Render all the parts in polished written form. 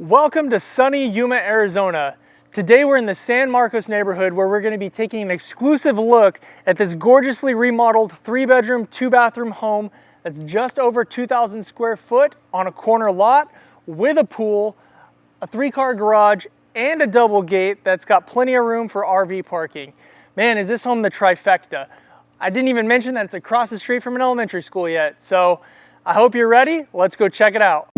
Welcome to sunny Yuma, Arizona. Today we're in the San Marcos neighborhood where we're going to be taking an exclusive look at this gorgeously remodeled 3-bedroom, 2-bathroom home that's just over 2,000 square foot on a corner lot with a pool, a 3-car garage, and a double gate that's got plenty of room for RV parking. Man, is this home the trifecta? I didn't even mention that it's across the street from an elementary school yet, so I hope you're ready. Let's go check it out.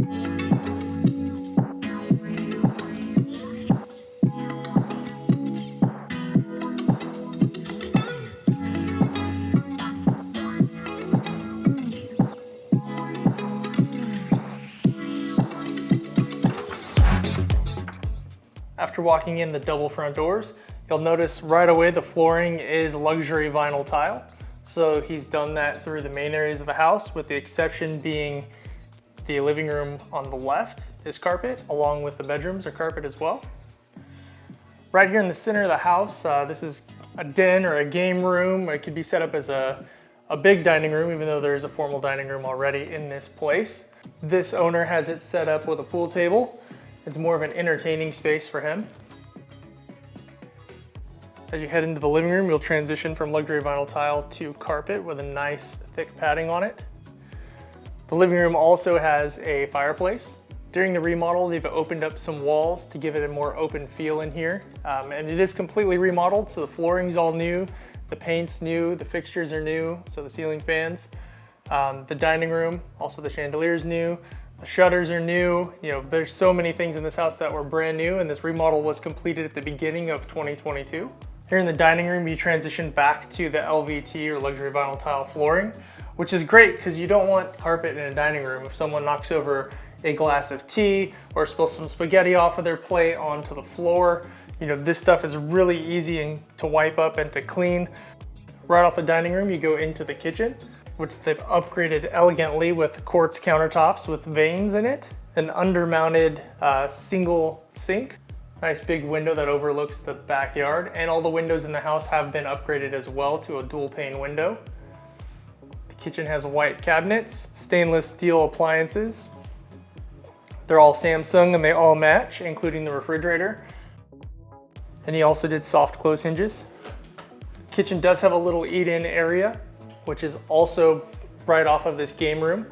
After walking in the double front doors, you'll notice right away the flooring is luxury vinyl tile. So he's done that through the main areas of the house, with the exception being the living room on the left is carpet, along with the bedrooms are carpet as well. Right here in the center of the house, this is a den or a game room. It could be set up as a big dining room, even though there's a formal dining room already in this place. This owner has it set up with a pool table. It's more of an entertaining space for him. As you head into the living room, you'll transition from luxury vinyl tile to carpet with a nice thick padding on it. The living room also has a fireplace. During the remodel, they've opened up some walls to give it a more open feel in here. And it is completely remodeled, so the flooring's all new, the paint's new, the fixtures are new, so the ceiling fans. The dining room, also the chandelier's new. The shutters are new. You know, there's so many things in this house that were brand new, and this remodel was completed at the beginning of 2022. Here in the dining room, you transition back to the LVT or luxury vinyl tile flooring, which is great because you don't want carpet in a dining room. If someone knocks over a glass of tea or spills some spaghetti off of their plate onto the floor, you know, this stuff is really easy to wipe up and to clean. Right off the dining room, you go into the kitchen, which they've upgraded elegantly with quartz countertops with veins in it, an under-mounted single sink, nice big window that overlooks the backyard, and all the windows in the house have been upgraded as well to a dual pane window. The kitchen has white cabinets, stainless steel appliances. They're all Samsung and they all match, including the refrigerator. And he also did soft close hinges. Kitchen does have a little eat-in area, which is also right off of this game room.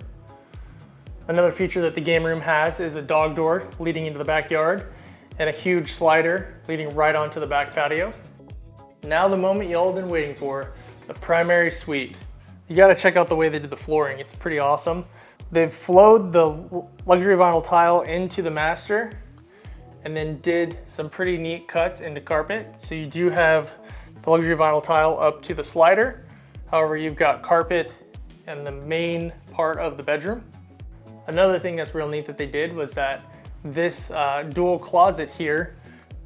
Another feature that the game room has is a dog door leading into the backyard and a huge slider leading right onto the back patio. Now the moment you all have been waiting for, the primary suite. You gotta check out the way they did the flooring, it's pretty awesome. They've flowed the luxury vinyl tile into the master and then did some pretty neat cuts into carpet. So you do have the luxury vinyl tile up to the slider. However, you've got carpet in the main part of the bedroom. Another thing that's real neat that they did was that this dual closet here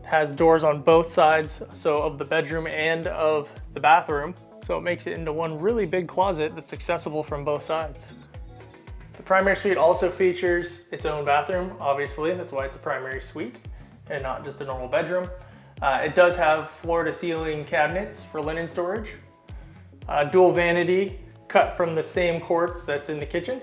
has doors on both sides, so of the bedroom and of the bathroom. So it makes it into one really big closet that's accessible from both sides. The primary suite also features its own bathroom, obviously. That's why it's a primary suite and not just a normal bedroom. It does have floor-to-ceiling cabinets for linen storage. Dual vanity cut from the same quartz that's in the kitchen.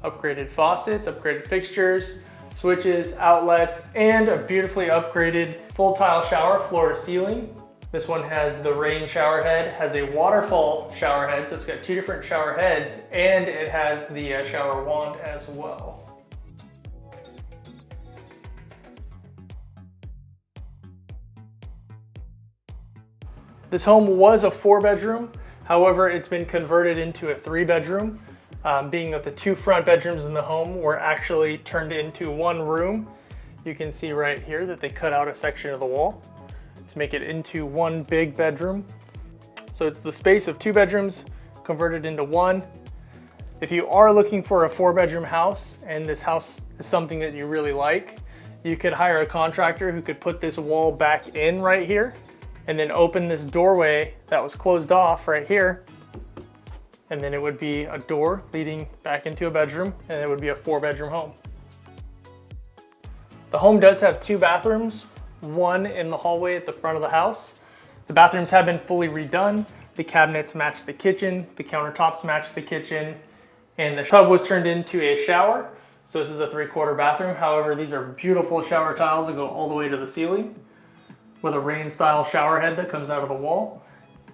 Upgraded faucets, upgraded fixtures, switches, outlets, and a beautifully upgraded full tile shower floor to ceiling. This one has the rain shower head, has a waterfall shower head, so it's got 2 different shower heads, and it has the shower wand as well. This home was a 4-bedroom. However, it's been converted into a 3-bedroom, being that the 2 front bedrooms in the home were actually turned into 1 room. You can see right here that they cut out a section of the wall to make it into 1 big bedroom. So it's the space of 2 bedrooms converted into 1. If you are looking for a 4-bedroom house and this house is something that you really like, you could hire a contractor who could put this wall back in right here and then open this doorway that was closed off right here, and then it would be a door leading back into a bedroom, and it would be a 4-bedroom home. The home does have 2 bathrooms, 1 in the hallway at the front of the house. The bathrooms have been fully redone. The cabinets match the kitchen, the countertops match the kitchen, and the tub was turned into a shower. So this is a 3/4 bathroom. However, these are beautiful shower tiles that go all the way to the ceiling with a rain style shower head that comes out of the wall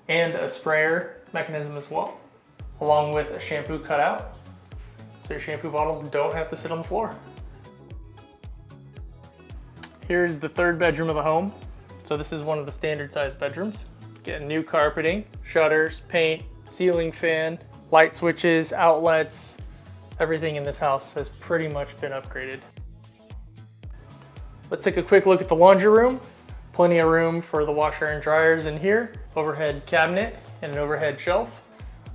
and a sprayer mechanism as well, along with a shampoo cutout. So your shampoo bottles don't have to sit on the floor. Here's the 3rd bedroom of the home. So this is one of the standard size bedrooms. Getting new carpeting, shutters, paint, ceiling fan, light switches, outlets. Everything in this house has pretty much been upgraded. Let's take a quick look at the laundry room. Plenty of room for the washer and dryers in here. Overhead cabinet and an overhead shelf.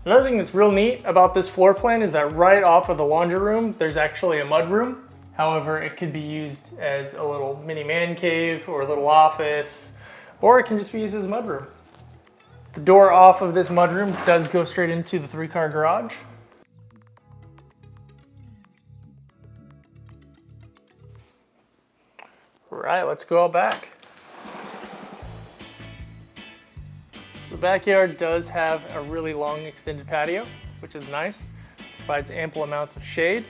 Another thing that's real neat about this floor plan is that right off of the laundry room, there's actually a mud room. However, it could be used as a little mini man cave or a little office, or it can just be used as a mud room. The door off of this mudroom does go straight into the 3-car garage. Right, let's go out back. The backyard does have a really long extended patio, which is nice. Provides ample amounts of shade.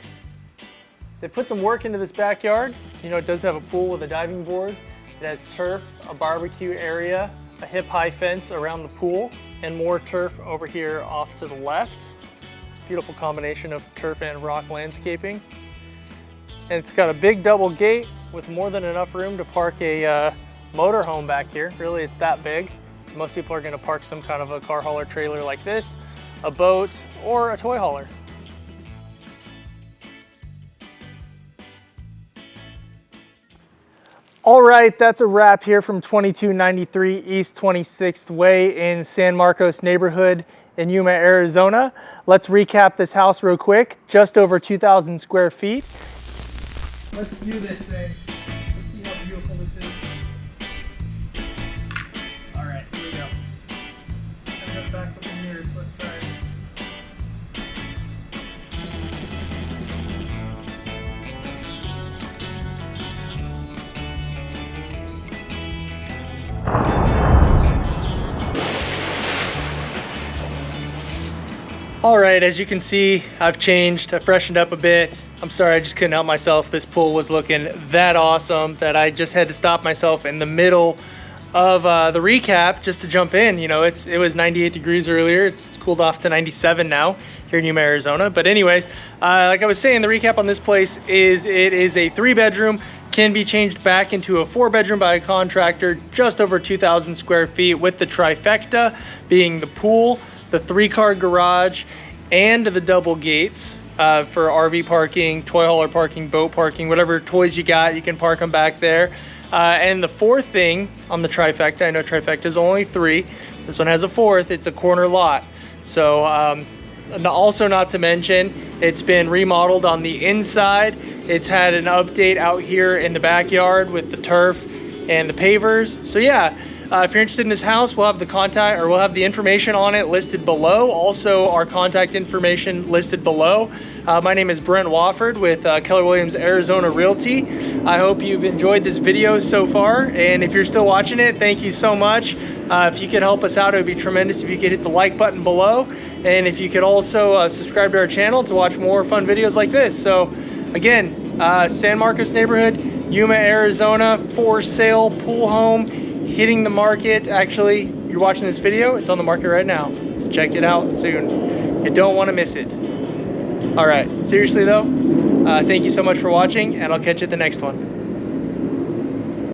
They put some work into this backyard. You know, it does have a pool with a diving board. It has turf, a barbecue area, a hip-high fence around the pool, and more turf over here off to the left. Beautiful combination of turf and rock landscaping. And it's got a big double gate with more than enough room to park a motorhome back here. Really, it's that big. Most people are gonna park some kind of a car hauler trailer like this, a boat, or a toy hauler. All right, that's a wrap here from 2293 East 26th Way in San Marcos neighborhood in Yuma, Arizona. Let's recap this house real quick. Just over 2,000 square feet. Let's do this thing. Let's see how beautiful this is. All right, here we go. I got back up in here, so let's try it. All right, as you can see, I've changed, I've freshened up a bit. I'm sorry, I just couldn't help myself. This pool was looking that awesome that I just had to stop myself in the middle of the recap just to jump in. You know, it was 98 degrees earlier. It's cooled off to 97 now here in Yuma, Arizona. But anyways, like I was saying, the recap on this place is it is a 3-bedroom, can be changed back into a 4-bedroom by a contractor, just over 2,000 square feet with the trifecta being the pool, the 3-car garage, and the double gates. For RV parking, toy hauler parking, boat parking, whatever toys you got, you can park them back there. And the 4th thing on the trifecta, I know trifecta is only 3. This one has a 4th, it's a corner lot. So also not to mention, it's been remodeled on the inside. It's had an update out here in the backyard with the turf and the pavers. So yeah, if you're interested in this house, we'll have the contact, or we'll have the information on it listed below. Also, our contact information listed below. My name is Brent Wofford with Keller Williams Arizona Realty. I hope you've enjoyed this video so far, and if you're still watching it, thank you so much. If you could help us out, it would be tremendous if you could hit the like button below, and if you could also subscribe to our channel to watch more fun videos like this. So again, San Marcos neighborhood, Yuma, Arizona, for sale pool home, hitting the market. Actually, you're watching this video, it's on the market right now, so check it out soon. You don't want to miss it. All right, seriously though, thank you so much for watching, and I'll catch you at the next one.